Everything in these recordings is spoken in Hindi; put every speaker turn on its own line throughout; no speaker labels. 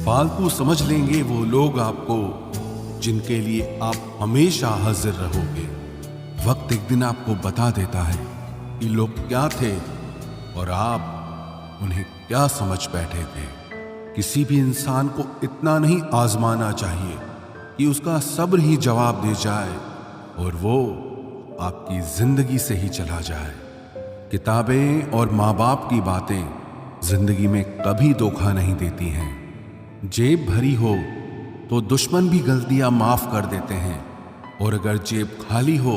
फालतू समझ लेंगे वो लोग आपको जिनके लिए आप हमेशा हाजिर रहोगे। वक्त एक दिन आपको बता देता है कि लोग क्या थे और आप उन्हें क्या समझ बैठे थे। किसी भी इंसान को इतना नहीं आजमाना चाहिए कि उसका सब्र ही जवाब दे जाए और वो आपकी जिंदगी से ही चला जाए। किताबें और माँ बाप की बातें जिंदगी में कभी धोखा नहीं देती हैं। जेब भरी हो तो दुश्मन भी गलतियां माफ कर देते हैं, और अगर जेब खाली हो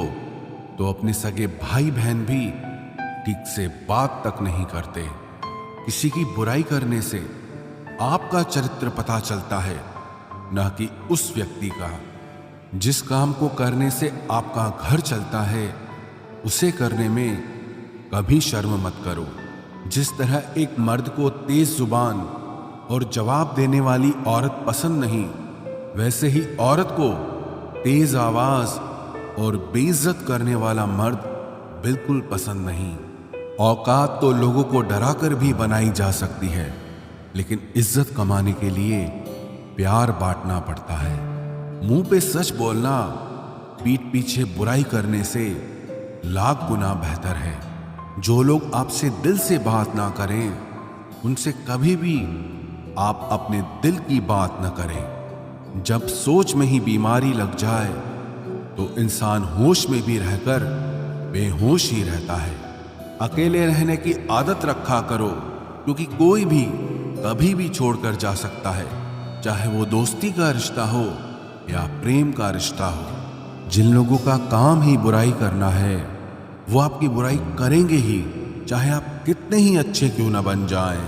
तो अपने सगे भाई बहन भी ठीक से बात तक नहीं करते। किसी की बुराई करने से आपका चरित्र पता चलता है, न कि उस व्यक्ति का। जिस काम को करने से आपका घर चलता है उसे करने में कभी शर्म मत करो। जिस तरह एक मर्द को तेज जुबान और जवाब देने वाली औरत पसंद नहीं, वैसे ही औरत को तेज आवाज और बेइज्जत करने वाला मर्द बिल्कुल पसंद नहीं। औकात तो लोगों को डराकर भी बनाई जा सकती है, लेकिन इज्जत कमाने के लिए प्यार बांटना पड़ता है। मुंह पे सच बोलना पीठ पीछे बुराई करने से लाख गुना बेहतर है। जो लोग आपसे दिल से बात ना करें उनसे कभी भी आप अपने दिल की बात न करें। जब सोच में ही बीमारी लग जाए तो इंसान होश में भी रहकर बेहोश ही रहता है। अकेले रहने की आदत रखा करो, क्योंकि कोई भी कभी भी छोड़कर जा सकता है, चाहे वो दोस्ती का रिश्ता हो या प्रेम का रिश्ता हो। जिन लोगों का काम ही बुराई करना है वो आपकी बुराई करेंगे ही, चाहे आप कितने ही अच्छे क्यों ना बन जाएं।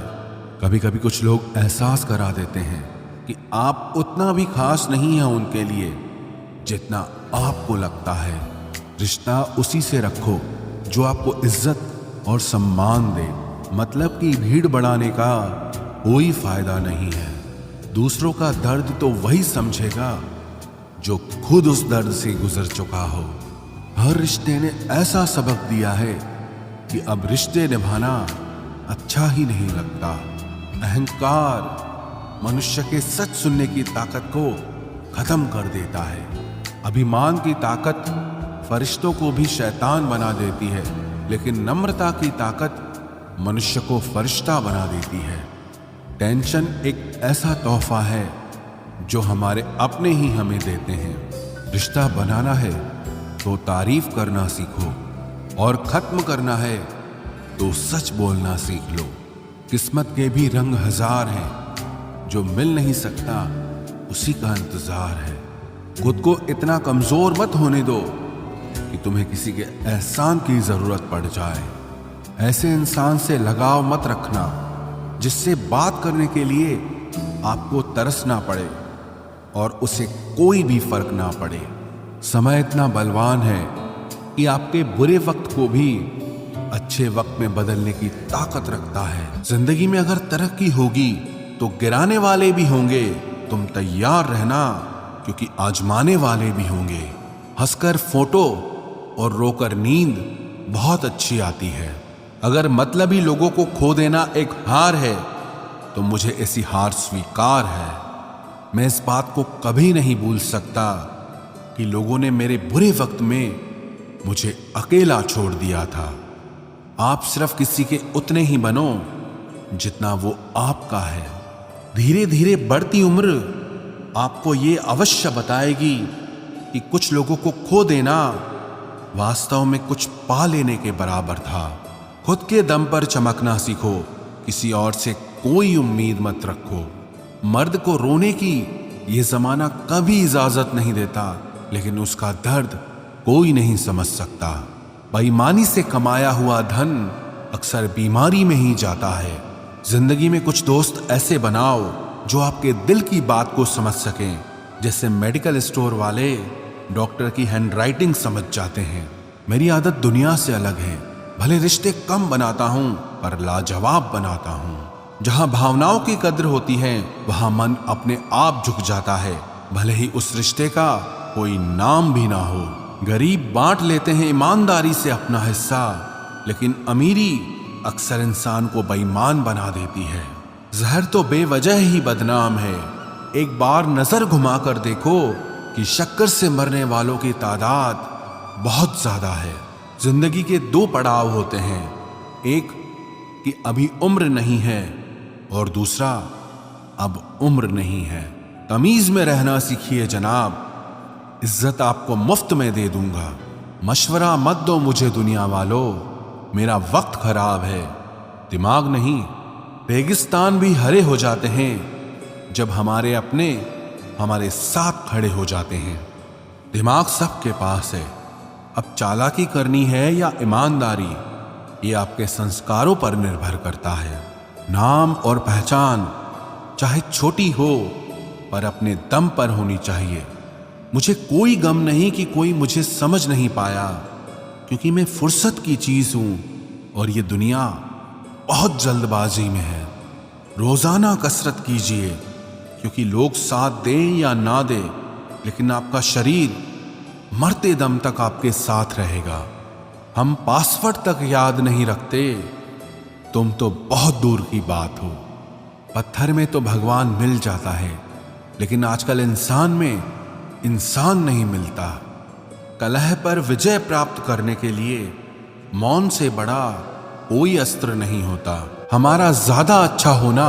कभी कभी कुछ लोग एहसास करा देते हैं कि आप उतना भी खास नहीं हैं उनके लिए जितना आपको लगता है। रिश्ता उसी से रखो जो आपको इज्जत और सम्मान दे। मतलब की भीड़ बढ़ाने का कोई फायदा नहीं है। दूसरों का दर्द तो वही समझेगा जो खुद उस दर्द से गुजर चुका हो। हर रिश्ते ने ऐसा सबक दिया है कि अब रिश्ते निभाना अच्छा ही नहीं लगता। अहंकार मनुष्य के सच सुनने की ताकत को खत्म कर देता है। अभिमान की ताकत फरिश्तों को भी शैतान बना देती है, लेकिन नम्रता की ताकत मनुष्य को फरिश्ता बना देती है। टेंशन एक ऐसा तोहफा है जो हमारे अपने ही हमें देते हैं। रिश्ता बनाना है तो तारीफ करना सीखो, और खत्म करना है तो सच बोलना सीख लो। किस्मत के भी रंग हजार हैं, जो मिल नहीं सकता उसी का इंतजार है। खुद को इतना कमजोर मत होने दो कि तुम्हें किसी के एहसान की जरूरत पड़ जाए। ऐसे इंसान से लगाव मत रखना जिससे बात करने के लिए आपको तरसना पड़े और उसे कोई भी फर्क ना पड़े। समय इतना बलवान है कि आपके बुरे वक्त को भी अच्छे वक्त में बदलने की ताकत रखता है। जिंदगी में अगर तरक्की होगी तो गिराने वाले भी होंगे। तुम तैयार रहना, क्योंकि आजमाने वाले भी होंगे। हंसकर फोटो और रोकर नींद बहुत अच्छी आती है। अगर मतलबी लोगों को खो देना एक हार है तो मुझे ऐसी हार स्वीकार है। मैं इस बात को कभी नहीं भूल सकता कि लोगों ने मेरे बुरे वक्त में मुझे अकेला छोड़ दिया था। आप सिर्फ किसी के उतने ही बनो जितना वो आपका है। धीरे धीरे बढ़ती उम्र आपको ये अवश्य बताएगी कि कुछ लोगों को खो देना वास्तव में कुछ पा लेने के बराबर था। खुद के दम पर चमकना सीखो, किसी और से कोई उम्मीद मत रखो। मर्द को रोने की ये जमाना कभी इजाजत नहीं देता, लेकिन उसका दर्द कोई नहीं समझ सकता। बेईमानी से कमाया हुआ धन अक्सर बीमारी में ही जाता है। जिंदगी में कुछ दोस्त ऐसे बनाओ जो आपके दिल की बात को समझ सकें। जैसे मेडिकल स्टोर वाले डॉक्टर की हैंडराइटिंग समझ जाते हैं। मेरी आदत दुनिया से अलग है। भले रिश्ते कम बनाता हूं पर लाजवाब बनाता हूं। जहां भावनाओं की कद्र होती है वहां मन अपने आप झुक जाता है, भले ही उस रिश्ते का कोई नाम भी ना हो। गरीब बांट लेते हैं ईमानदारी से अपना हिस्सा, लेकिन अमीरी अक्सर इंसान को बेईमान बना देती है। जहर तो बेवजह ही बदनाम है। एक बार नजर घुमाकर देखो कि शक्कर से मरने वालों की तादाद बहुत ज्यादा है। जिंदगी के दो पड़ाव होते हैं, एक कि अभी उम्र नहीं है और दूसरा अब उम्र नहीं है। तमीज में रहना सीखिए जनाब, इज्जत आपको मुफ्त में दे दूंगा। मशवरा मत दो मुझे दुनिया वालों, मेरा वक्त खराब है। दिमाग नहीं, रेगिस्तान भी हरे हो जाते हैं जब हमारे अपने हमारे साथ खड़े हो जाते हैं। दिमाग सबके पास है, अब चालाकी करनी है या ईमानदारी, ये आपके संस्कारों पर निर्भर करता है। नाम और पहचान चाहे छोटी हो पर अपने दम पर होनी चाहिए। मुझे कोई गम नहीं कि कोई मुझे समझ नहीं पाया, क्योंकि मैं फुर्सत की चीज हूं और ये दुनिया बहुत जल्दबाजी में है। रोजाना कसरत कीजिए, क्योंकि लोग साथ दें या ना दें, लेकिन आपका शरीर मरते दम तक आपके साथ रहेगा। हम पासवर्ड तक याद नहीं रखते, तुम तो बहुत दूर की बात हो। पत्थर में तो भगवान मिल जाता है, लेकिन आजकल इंसान में इंसान नहीं मिलता। कलह पर विजय प्राप्त करने के लिए मौन से बड़ा कोई अस्त्र नहीं होता। हमारा ज्यादा अच्छा होना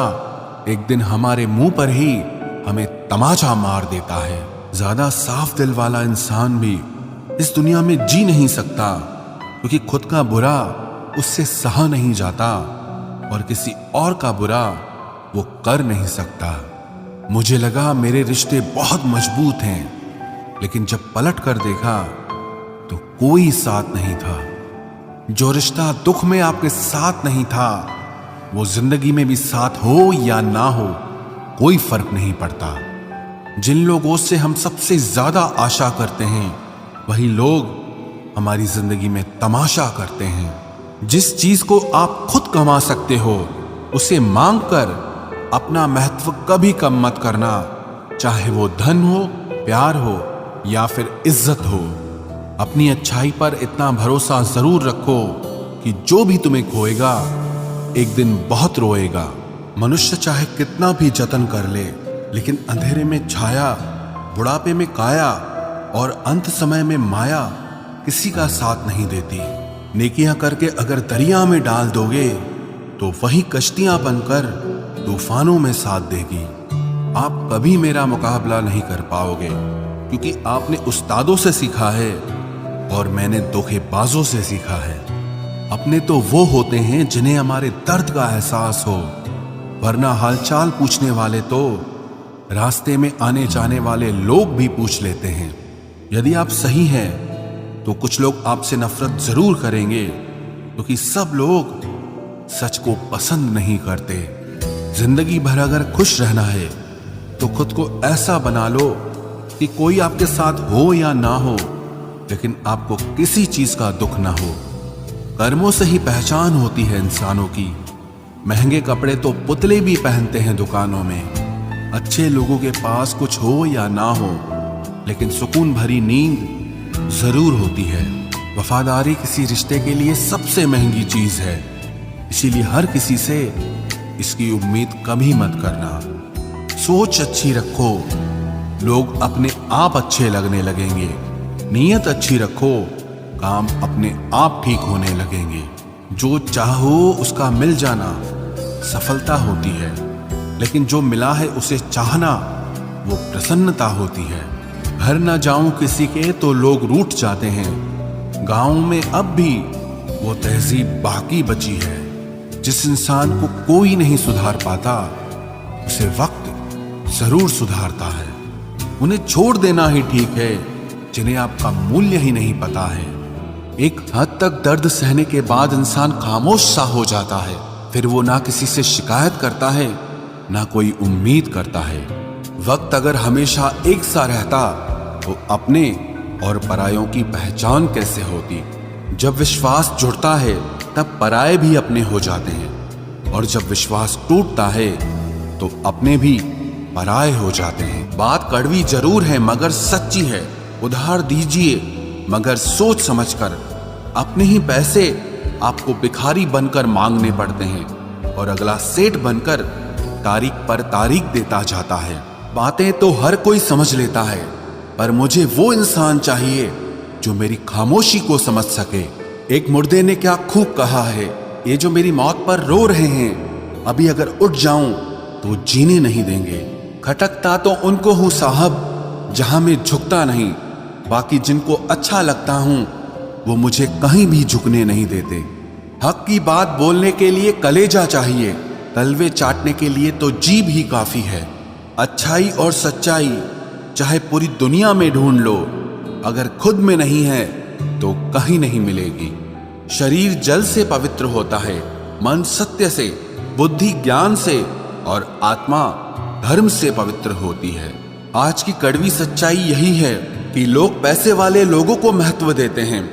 एक दिन हमारे मुंह पर ही हमें तमाचा मार देता है। ज्यादा साफ दिल वाला इंसान भी इस दुनिया में जी नहीं सकता, क्योंकि खुद का बुरा उससे सहा नहीं जाता और किसी और का बुरा वो कर नहीं सकता। मुझे लगा मेरे रिश्ते बहुत मजबूत हैं, लेकिन जब पलट कर देखा तो कोई साथ नहीं था। जो रिश्ता दुख में आपके साथ नहीं था, वो जिंदगी में भी साथ हो या ना हो कोई फर्क नहीं पड़ता। जिन लोगों से हम सबसे ज्यादा आशा करते हैं, वही लोग हमारी जिंदगी में तमाशा करते हैं। जिस चीज को आप खुद कमा सकते हो, उसे मांग कर अपना महत्व कभी कम मत करना, चाहे वो धन हो, प्यार हो या फिर इज्जत हो। अपनी अच्छाई पर इतना भरोसा जरूर रखो कि जो भी तुम्हें खोएगा एक दिन बहुत रोएगा। मनुष्य चाहे कितना भी जतन कर ले, लेकिन अंधेरे में छाया, बुढ़ापे में काया और अंत समय में माया किसी का साथ नहीं देती। नेकियां करके अगर दरिया में डाल दोगे तो वही कश्तियां बनकर तूफानों में साथ देगी। आप कभी मेरा मुकाबला नहीं कर पाओगे, क्योंकि आपने उस्तादों से सीखा है और मैंने धोखेबाजों से सीखा है। अपने तो वो होते हैं जिन्हें हमारे दर्द का एहसास हो, वरना हालचाल पूछने वाले तो रास्ते में आने जाने वाले लोग भी पूछ लेते हैं। यदि आप सही हैं तो कुछ लोग आपसे नफरत जरूर करेंगे, क्योंकि सब लोग सच को पसंद नहीं करते। जिंदगी भर अगर खुश रहना है तो खुद को ऐसा बना लो कि कोई आपके साथ हो या ना हो, लेकिन आपको किसी चीज का दुख ना हो। कर्मों से ही पहचान होती है इंसानों की। महंगे कपड़े तो पुतले भी पहनते हैं दुकानों में। अच्छे लोगों के पास कुछ हो या ना हो, लेकिन सुकून भरी नींद जरूर होती है। वफादारी किसी रिश्ते के लिए सबसे महंगी चीज है, इसीलिए हर किसी से इसकी उम्मीद कभी मत करना। सोच अच्छी रखो, लोग अपने आप अच्छे लगने लगेंगे। नीयत अच्छी रखो, काम अपने आप ठीक होने लगेंगे। जो चाहो उसका मिल जाना सफलता होती है, लेकिन जो मिला है उसे चाहना वो प्रसन्नता होती है। घर न जाऊं किसी के तो लोग रूठ जाते हैं। गांव में अब भी वो तहजीब बाकी बची है। जिस इंसान को कोई नहीं सुधार पाता, उसे वक्त जरूर सुधारता है। उन्हें छोड़ देना ही ठीक है जिन्हें आपका मूल्य ही नहीं पता है। एक हद तक दर्द सहने के बाद इंसान खामोश सा हो जाता है। फिर वो ना किसी से शिकायत करता है, ना कोई उम्मीद करता है। वक्त अगर हमेशा एक सा रहता तो अपने और परायों की पहचान कैसे होती। जब विश्वास जुड़ता है तब पराये भी अपने हो जाते हैं, और जब विश्वास टूटता है तो अपने भी पराये हो जाते हैं। बात कड़वी जरूर है मगर सच्ची है। उधार दीजिए मगर सोच समझकर। अपने ही पैसे आपको भिखारी बनकर मांगने पड़ते हैं, और अगला सेठ बनकर तारीख पर तारीख देता जाता है। बातें तो हर कोई समझ लेता है, पर मुझे वो इंसान चाहिए जो मेरी खामोशी को समझ सके। एक मुर्दे ने क्या खूब कहा है, ये जो मेरी मौत पर रो रहे हैं, अभी अगर उठ जाऊं तो जीने नहीं देंगे। खटकता तो उनको हूं साहब जहां मैं झुकता नहीं, बाकी जिनको अच्छा लगता हूं वो मुझे कहीं भी झुकने नहीं देते। हक की बात बोलने के लिए कलेजा चाहिए, तलवे चाटने के लिए तो जीभ ही काफी है। अच्छाई और सच्चाई चाहे पूरी दुनिया में ढूंढ लो, अगर खुद में नहीं है तो कहीं नहीं मिलेगी। शरीर जल से पवित्र होता है, मन सत्य से, बुद्धि ज्ञान से और आत्मा धर्म से पवित्र होती है। आज की कड़वी सच्चाई यही है कि लोग पैसे वाले लोगों को महत्व देते हैं,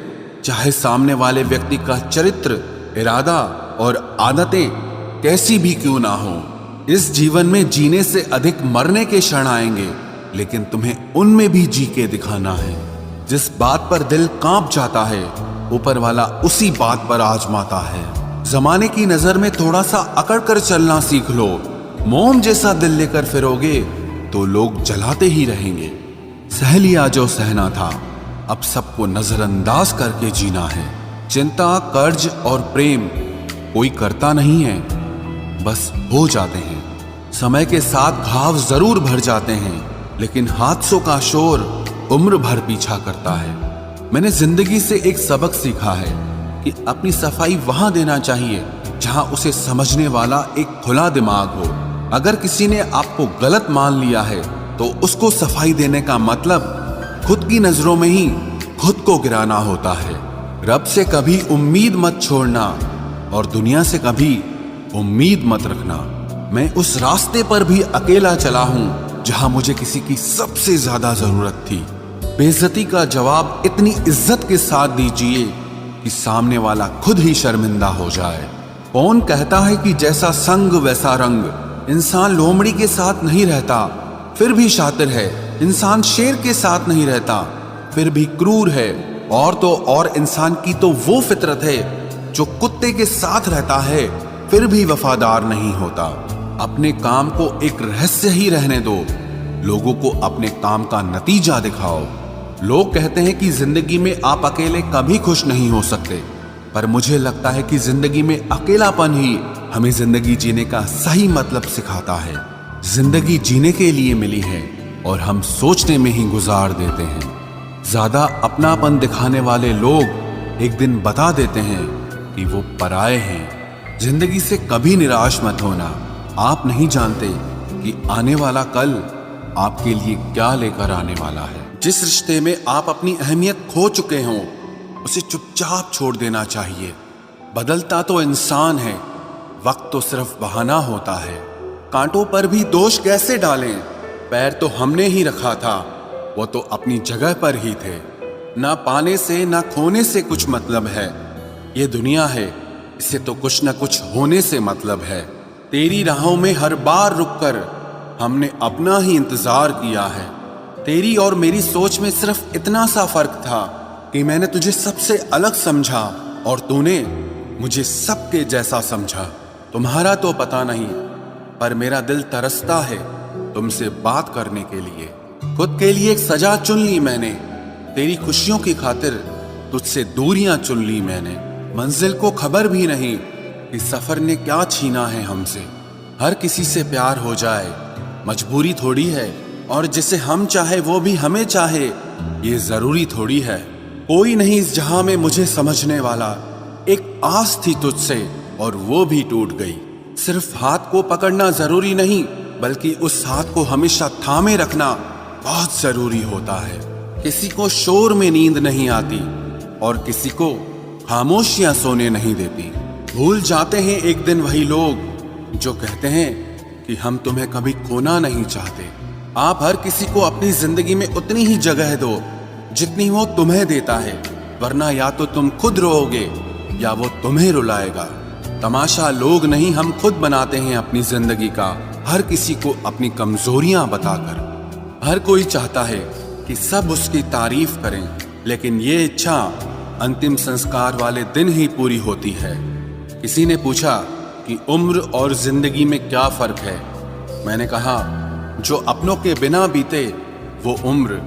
चाहे सामने वाले व्यक्ति का चरित्र, इरादा और आदतें कैसी भी क्यों ना हो। इस जीवन में जीने से अधिक मरने के क्षण आएंगे, लेकिन तुम्हें उनमें भी जी के दिखाना है। जिस बात पर दिल कांप जाता है, ऊपर वाला उसी बात पर आजमाता है। जमाने की नजर में थोड़ा सा अकड़ कर चलना सीख लो। मोम जैसा दिल लेकर फिरोगे तो लोग जलाते ही रहेंगे। सह लिया जो सहना था, अब सबको नजरअंदाज करके जीना है। चिंता, कर्ज और प्रेम कोई करता नहीं है, बस हो जाते हैं। समय के साथ घाव जरूर भर जाते हैं, लेकिन हादसों का शोर उम्र भर पीछा करता है। मैंने जिंदगी से एक सबक सीखा है कि अपनी सफाई वहां देना चाहिए जहां उसे समझने वाला एक खुला दिमाग हो। अगर किसी ने आपको गलत मान लिया है तो उसको सफाई देने का मतलब खुद की नजरों में ही खुद को गिराना होता है। रब से कभी उम्मीद मत छोड़ना और दुनिया से कभी उम्मीद मत रखना। मैं उस रास्ते पर भी अकेला चला हूं जहां मुझे किसी की सबसे ज्यादा जरूरत थी। बेइज्जती का जवाब इतनी इज्जत के साथ दीजिए कि सामने वाला खुद ही शर्मिंदा हो जाए। कौन कहता है कि जैसा संग वैसा रंग। इंसान लोमड़ी के साथ नहीं रहता फिर भी शातिर है, इंसान शेर के साथ नहीं रहता फिर भी क्रूर है, और तो और इंसान की तो वो फितरत है जो कुत्ते के साथ रहता है फिर भी वफादार नहीं होता। अपने काम को एक रहस्य ही रहने दो, लोगों को अपने काम का नतीजा दिखाओ। लोग कहते हैं कि जिंदगी में आप अकेले कभी खुश नहीं हो सकते, पर मुझे लगता है कि जिंदगी में अकेलापन ही हमें जिंदगी जीने का सही मतलब सिखाता है। जिंदगी जीने के लिए मिली है और हम सोचने में ही गुजार देते हैं। ज्यादा अपनापन दिखाने वाले लोग एक दिन बता देते हैं कि वो पराये हैं। जिंदगी से कभी निराश मत होना, आप नहीं जानते कि आने वाला कल आपके लिए क्या लेकर आने वाला है। जिस रिश्ते में आप अपनी अहमियत खो चुके हों उसे चुपचाप छोड़ देना चाहिए। बदलता तो इंसान है, वक्त तो सिर्फ बहाना होता है। कांटों पर भी दोष कैसे डालें, पैर तो हमने ही रखा था, वो तो अपनी जगह पर ही थे। ना पाने से ना खोने से कुछ मतलब है, ये दुनिया है इसे तो कुछ न कुछ होने से मतलब है। तेरी राहों में हर बार रुककर हमने अपना ही इंतजार किया है। तेरी और मेरी सोच में सिर्फ इतना सा फर्क था कि मैंने तुझे सबसे अलग समझा और तूने मुझे सबके जैसा समझा। तुम्हारा तो पता नहीं, पर मेरा दिल तरसता है तुमसे बात करने के लिए। खुद के लिए एक सजा चुन ली मैंने, तेरी खुशियों की खातिर तुझसे दूरियां चुन ली मैंने। मंजिल को खबर भी नहीं कि सफर ने क्या छीना है हमसे। हर किसी से प्यार हो जाए मजबूरी थोड़ी है, और जिसे हम चाहे वो भी हमें चाहे ये जरूरी थोड़ी है। कोई नहीं इस जहां में मुझे समझने वाला, एक आस थी तुझसे और वो भी टूट गई। सिर्फ हाथ को पकड़ना जरूरी नहीं, बल्कि उस हाथ को हमेशा थामे रखना बहुत जरूरी होता है। किसी को शोर में नींद नहीं आती और किसी को खामोशियां सोने नहीं देती। भूल जाते हैं एक दिन वही लोग जो कहते हैं कि हम तुम्हें कभी खोना नहीं चाहते। आप हर किसी को अपनी जिंदगी में उतनी ही जगह दो जितनी वो तुम्हें देता है, वरना या तो तुम खुद रोओगे या वो तुम्हें रुलाएगा। तमाशा लोग नहीं, हम खुद बनाते हैं अपनी जिंदगी का, हर किसी को अपनी कमजोरियां बताकर। हर कोई चाहता है कि सब उसकी तारीफ करें, लेकिन ये इच्छा अंतिम संस्कार वाले दिन ही पूरी होती है। किसी ने पूछा कि उम्र और जिंदगी में क्या फर्क है, मैंने कहा, जो अपनों के बिना बीते वो उम्र,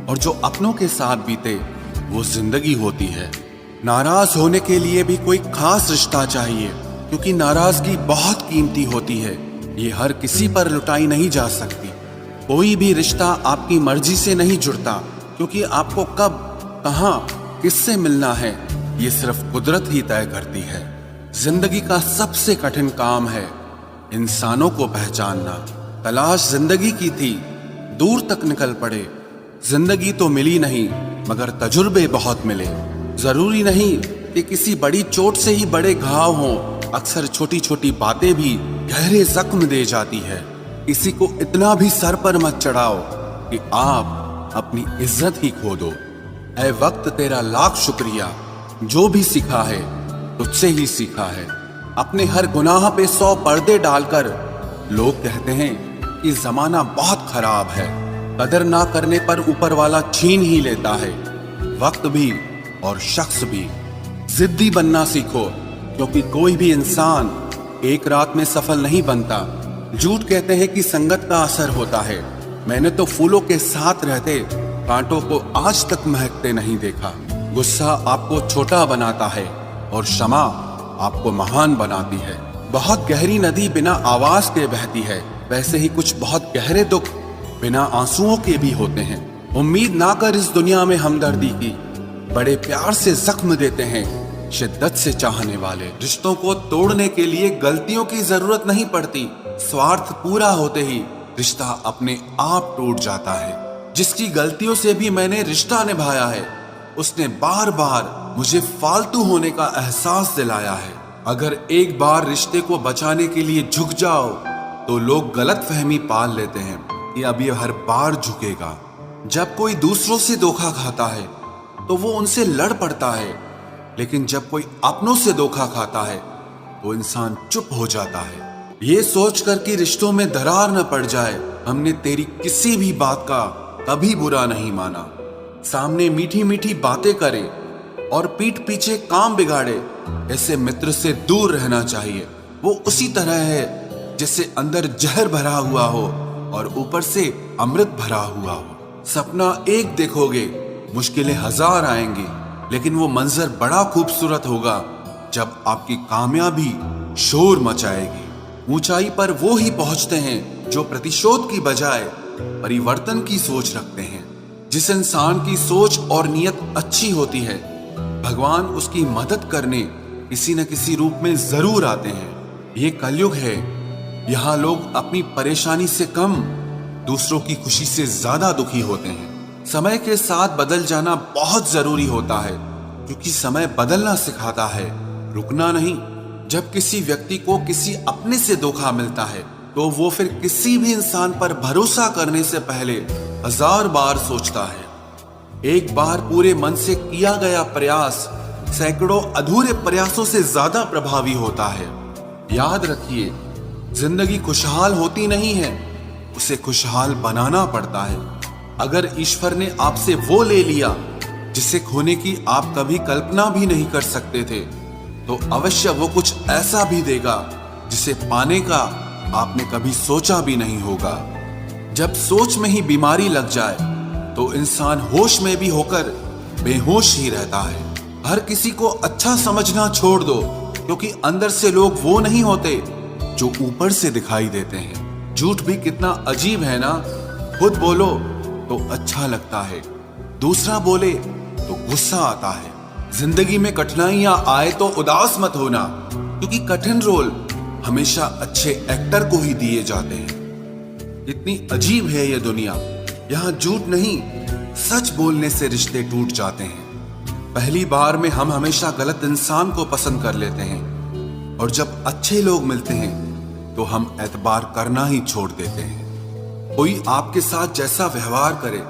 और जो अपनों के साथ बीते वो जिंदगी होती है। नाराज होने के लिए भी कोई खास रिश्ता चाहिए, क्योंकि नाराजगी बहुत कीमती होती है। ये हर किसी पर लुटाई नहीं जा सकती। कोई भी रिश्ता आपकी मर्जी से नहीं जुड़ता, क्योंकि आपको कब, कहां, किससे मिलना है ये सिर्फ कुदरत ही तय करती है। जिंदगी का सबसे कठिन काम है इंसानों को पहचानना। तलाश जिंदगी की थी, दूर तक निकल पड़े। जिंदगी तो मिली नहीं, मगर तजुर्बे बहुत मिले। जरूरी नहीं कि किसी बड़ी चोट से ही बड़े घाव हों, अक्सर छोटी छोटी बातें भी गहरे जख्म दे जाती है। किसी को इतना भी सर पर मत चढ़ाओ कि आप अपनी इज्जत ही खो दो। ऐ वक्त तेरा लाख शुक्रिया, जो भी सीखा है तुझसे ही सीखा है। अपने हर गुनाह पे 100 पर्दे डालकर लोग कहते हैं कि जमाना बहुत खराब है। कदर ना करने पर ऊपर वाला छीन ही लेता है, वक्त भी और शख्स भी। जिद्दी बनना सीखो, क्योंकि कोई भी इंसान एक रात में सफल नहीं बनता। झूठ कहते हैं कि संगत का असर होता है। मैंने तो फूलों के साथ रहते कांटों को आज तक महकते नहीं देखा। गुस्सा आपको छोटा बनाता है और क्षमा आपको महान बनाती है। बहुत गहरी नदी बिना आवाज के बहती है, वैसे ही कुछ बहुत गहरे दुख बिना आंसुओं के भी होते हैं। उम्मीद ना कर इस दुनिया में हमदर्दी की, बड़े प्यार से जख्म देते हैं शिद्दत से चाहने वाले। रिश्तों को तोड़ने के लिए गलतियों की जरूरत नहीं पड़ती, स्वार्थ पूरा होते ही रिश्ता अपने आप टूट जाता है। जिसकी गलतियों से भी मैंने रिश्ता निभाया है, उसने बार बार मुझे फालतू होने का एहसास दिलाया है। अगर एक बार रिश्ते को बचाने के लिए झुक जाओ तो लोग गलत फहमी पाल लेते हैं कि अब ये हर बार झुकेगा। जब कोई दूसरों से धोखा खाता है तो वो उनसे लड़ पड़ता है, लेकिन जब कोई अपनों से धोखा खाता है तो इंसान चुप हो जाता है। ये सोचकर कि रिश्तों में दरार न पड़ जाए, हमने तेरी किसी भी बात का कभी बुरा नहीं माना। सामने मीठी मीठी बातें करे और पीठ पीछे काम बिगाड़े, ऐसे मित्र से दूर रहना चाहिए। वो उसी तरह है जैसे अंदर जहर भरा हुआ हो और ऊपर से अमृत भरा हुआ हो। सपना एक देखोगे, मुश्किलें 1000 आएंगी, लेकिन वो मंजर बड़ा खूबसूरत होगा जब आपकी कामयाबी शोर मचाएगी। ऊंचाई पर वो ही पहुंचते हैं जो प्रतिशोध की बजाय परिवर्तन की सोच रखते हैं। जिस इंसान की सोच और नियत अच्छी होती है, भगवान उसकी मदद करने किसी न किसी रूप में जरूर आते हैं। ये कलयुग है, यहाँ लोग अपनी परेशानी से कम दूसरों की खुशी से ज्यादा दुखी होते हैं। समय के साथ बदल जाना बहुत जरूरी होता है, क्योंकि समय बदलना सिखाता है, रुकना नहीं। जब किसी व्यक्ति को किसी अपने से धोखा मिलता है तो वो फिर किसी भी इंसान पर भरोसा करने से पहले 1000 बार सोचता है। एक बार पूरे मन से किया गया प्रयास सैकड़ों अधूरे प्रयासों से ज्यादा प्रभावी होता है। याद रखिए, जिंदगी खुशहाल होती नहीं है, उसे खुशहाल बनाना पड़ता है। अगर ईश्वर ने आपसे वो ले लिया जिसे खोने की आप कभी कल्पना भी नहीं कर सकते थे, तो अवश्य वो कुछ ऐसा भी देगा जिसे पाने का आपने कभी सोचा भी नहीं होगा। जब सोच में ही बीमारी लग जाए तो इंसान होश में भी होकर बेहोश ही रहता है। हर किसी को अच्छा समझना छोड़ दो, क्योंकि अंदर से लोग वो नहीं होते जो ऊपर से दिखाई देते हैं। झूठ भी कितना अजीब है ना, खुद बोलो तो अच्छा लगता है, दूसरा बोले तो गुस्सा आता है। जिंदगी में कठिनाइयां आए तो उदास मत होना, क्योंकि कठिन रोल हमेशा अच्छे एक्टर को ही दिए जाते हैं। इतनी अजीब है ये दुनिया, यहाँ झूठ नहीं सच बोलने से रिश्ते टूट जाते हैं। पहली बार में हम हमेशा गलत इंसान को पसंद कर लेते हैं, और जब अच्छे लोग मिलते हैं तो हम एतबार करना ही छोड़ देते हैं। कोई आपके साथ जैसा व्यवहार करे,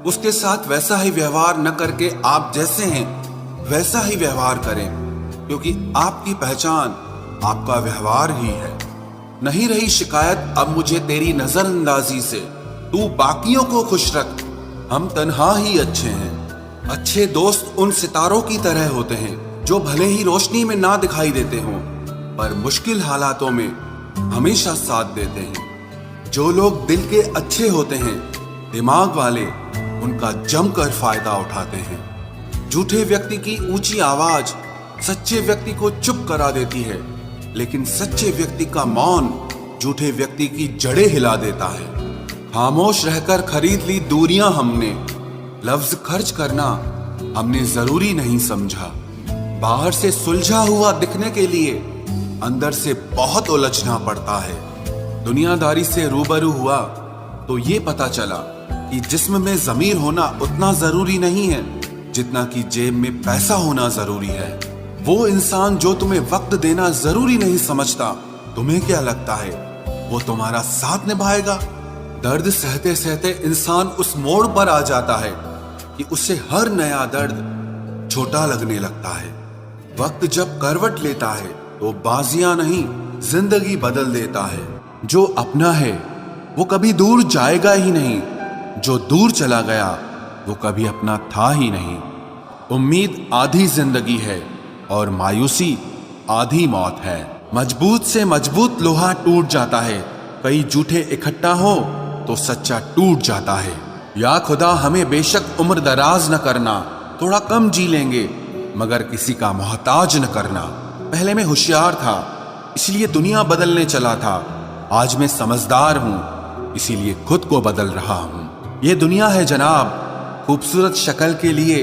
उसके साथ वैसा ही व्यवहार न करके आप जैसे हैं वैसा ही व्यवहार करें, क्योंकि आपकी पहचान आपका व्यवहार ही है। नहीं रही शिकायत अब मुझे तेरी नजरअंदाजी से, तू बाकियों को खुश रख, हम तन्हा ही अच्छे हैं। अच्छे दोस्त उन सितारों की तरह होते हैं जो भले ही रोशनी में ना दिखाई देते हों, पर मुश्किल हालातों में हमेशा साथ देते हैं। जो लोग दिल के अच्छे होते हैं, दिमाग वाले, उनका जमकर फायदा उठाते हैं। झूठे व्यक्ति की ऊंची आवाज सच्चे व्यक्ति को चुप करा देती है, लेकिन सच्चे व्यक्ति का मौन झूठे व्यक्ति की जड़ें हिला देता है। खामोश रहकर खरीद ली दूरियां हमने, लफ्ज खर्च करना हमने जरूरी नहीं समझा। बाहर से सुलझा हुआ दिखने के लिए अंदर से बहुत उलझना पड़ता है। दुनियादारी से रूबरू हुआ तो ये पता चला कि जिस्म में ज़मीर होना उतना जरूरी नहीं है जितना कि जेब में पैसा होना जरूरी है। वो इंसान जो तुम्हें वक्त देना जरूरी नहीं समझता, तुम्हें क्या लगता है वो तुम्हारा साथ निभाएगा? दर्द सहते सहते इंसान उस मोड़ पर आ जाता है कि उसे हर नया दर्द छोटा लगने लगता है। वक्त जब करवट लेता है तो बाजियां नहीं, जिंदगी बदल देता है। जो अपना है वो कभी दूर जाएगा ही नहीं, जो दूर चला गया वो कभी अपना था ही नहीं। उम्मीद आधी जिंदगी है और मायूसी आधी मौत है। मजबूत से मजबूत लोहा टूट जाता है, कई झूठे इकट्ठा हो तो सच्चा टूट जाता है। या खुदा हमें बेशक उम्र दराज न करना, थोड़ा कम जी लेंगे मगर किसी का मोहताज न करना। पहले मैं होशियार था इसलिए दुनिया बदलने चला था, आज मैं समझदार हूं इसीलिए खुद को बदल रहा हूं। ये दुनिया है जनाब, खूबसूरत शक्ल के लिए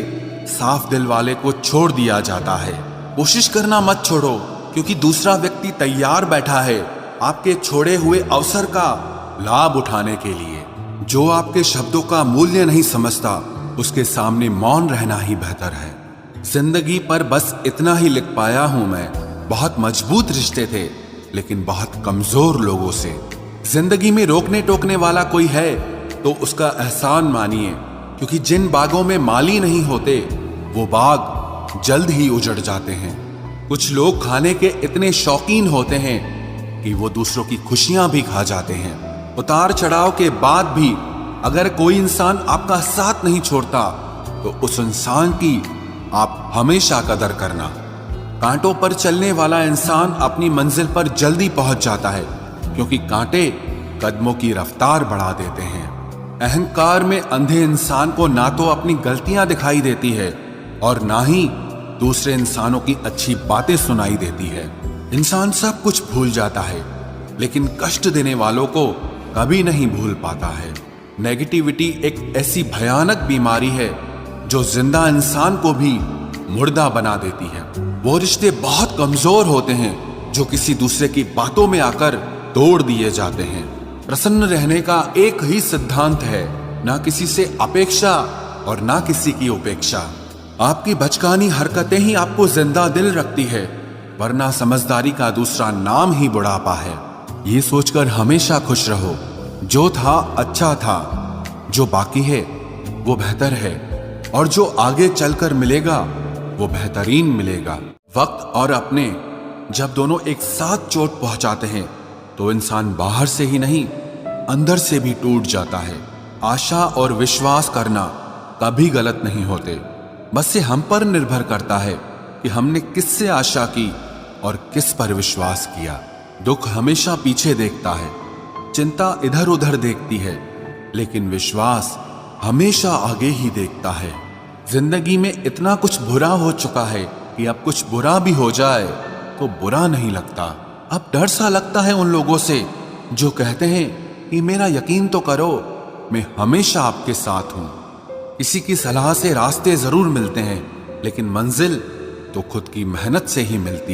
साफ दिल वाले को छोड़ दिया जाता है। कोशिश करना मत छोड़ो, क्योंकि दूसरा व्यक्ति तैयार बैठा है आपके छोड़े हुए अवसर का लाभ उठाने के लिए। जो आपके शब्दों का मूल्य नहीं समझता, उसके सामने मौन रहना ही बेहतर है। जिंदगी पर बस इतना ही लिख पाया हूं मैं, बहुत मजबूत रिश्ते थे लेकिन बहुत कमजोर लोगों से। जिंदगी में रोकने टोकने वाला कोई है तो उसका एहसान मानिए, क्योंकि जिन बागों में माली नहीं होते वो बाग जल्द ही उजड़ जाते हैं। कुछ लोग खाने के इतने शौकीन होते हैं कि वो दूसरों की खुशियां भी खा जाते हैं। उतार चढ़ाव के बाद भी अगर कोई इंसान आपका साथ नहीं छोड़ता तो उस इंसान की आप हमेशा कदर करना। कांटों पर चलने वाला इंसान अपनी मंजिल पर जल्दी पहुंच जाता है, क्योंकि कांटे कदमों की रफ्तार बढ़ा देते हैं। अहंकार में अंधे इंसान को ना तो अपनी गलतियां दिखाई देती है और ना ही दूसरे इंसानों की अच्छी बातें सुनाई देती है। इंसान सब कुछ भूल जाता है लेकिन कष्ट देने वालों को कभी नहीं भूल पाता है। नेगेटिविटी एक ऐसी भयानक बीमारी है जो जिंदा इंसान को भी मुर्दा बना देती है। वो रिश्ते बहुत कमजोर होते हैं जो किसी दूसरे की बातों में आकर तोड़ दिए जाते हैं। प्रसन्न रहने का एक ही सिद्धांत है, ना किसी से अपेक्षा और ना किसी की उपेक्षा। आपकी बचकानी हरकतें ही आपको जिंदा दिल रखती है, वरना समझदारी का दूसरा नाम ही बुढ़ापा है। ये सोचकर हमेशा खुश रहो, जो था अच्छा था, जो बाकी है वो बेहतर है और जो आगे चलकर मिलेगा वो बेहतरीन मिलेगा। वक्त और अपने जब दोनों एक साथ चोट पहुंचाते हैं तो इंसान बाहर से ही नहीं अंदर से भी टूट जाता है। आशा और विश्वास करना कभी गलत नहीं होते, बस ये हम पर निर्भर करता है कि हमने किससे आशा की और किस पर विश्वास किया। दुख हमेशा पीछे देखता है, चिंता इधर उधर देखती है, लेकिन विश्वास हमेशा आगे ही देखता है। जिंदगी में इतना कुछ बुरा हो चुका है कि अब कुछ बुरा भी हो जाए तो बुरा नहीं लगता। अब डर सा लगता है उन लोगों से जो कहते हैं कि मेरा यकीन तो करो, मैं हमेशा आपके साथ हूं। किसी की सलाह से रास्ते जरूर मिलते हैं, लेकिन मंजिल तो खुद की मेहनत से ही मिलती।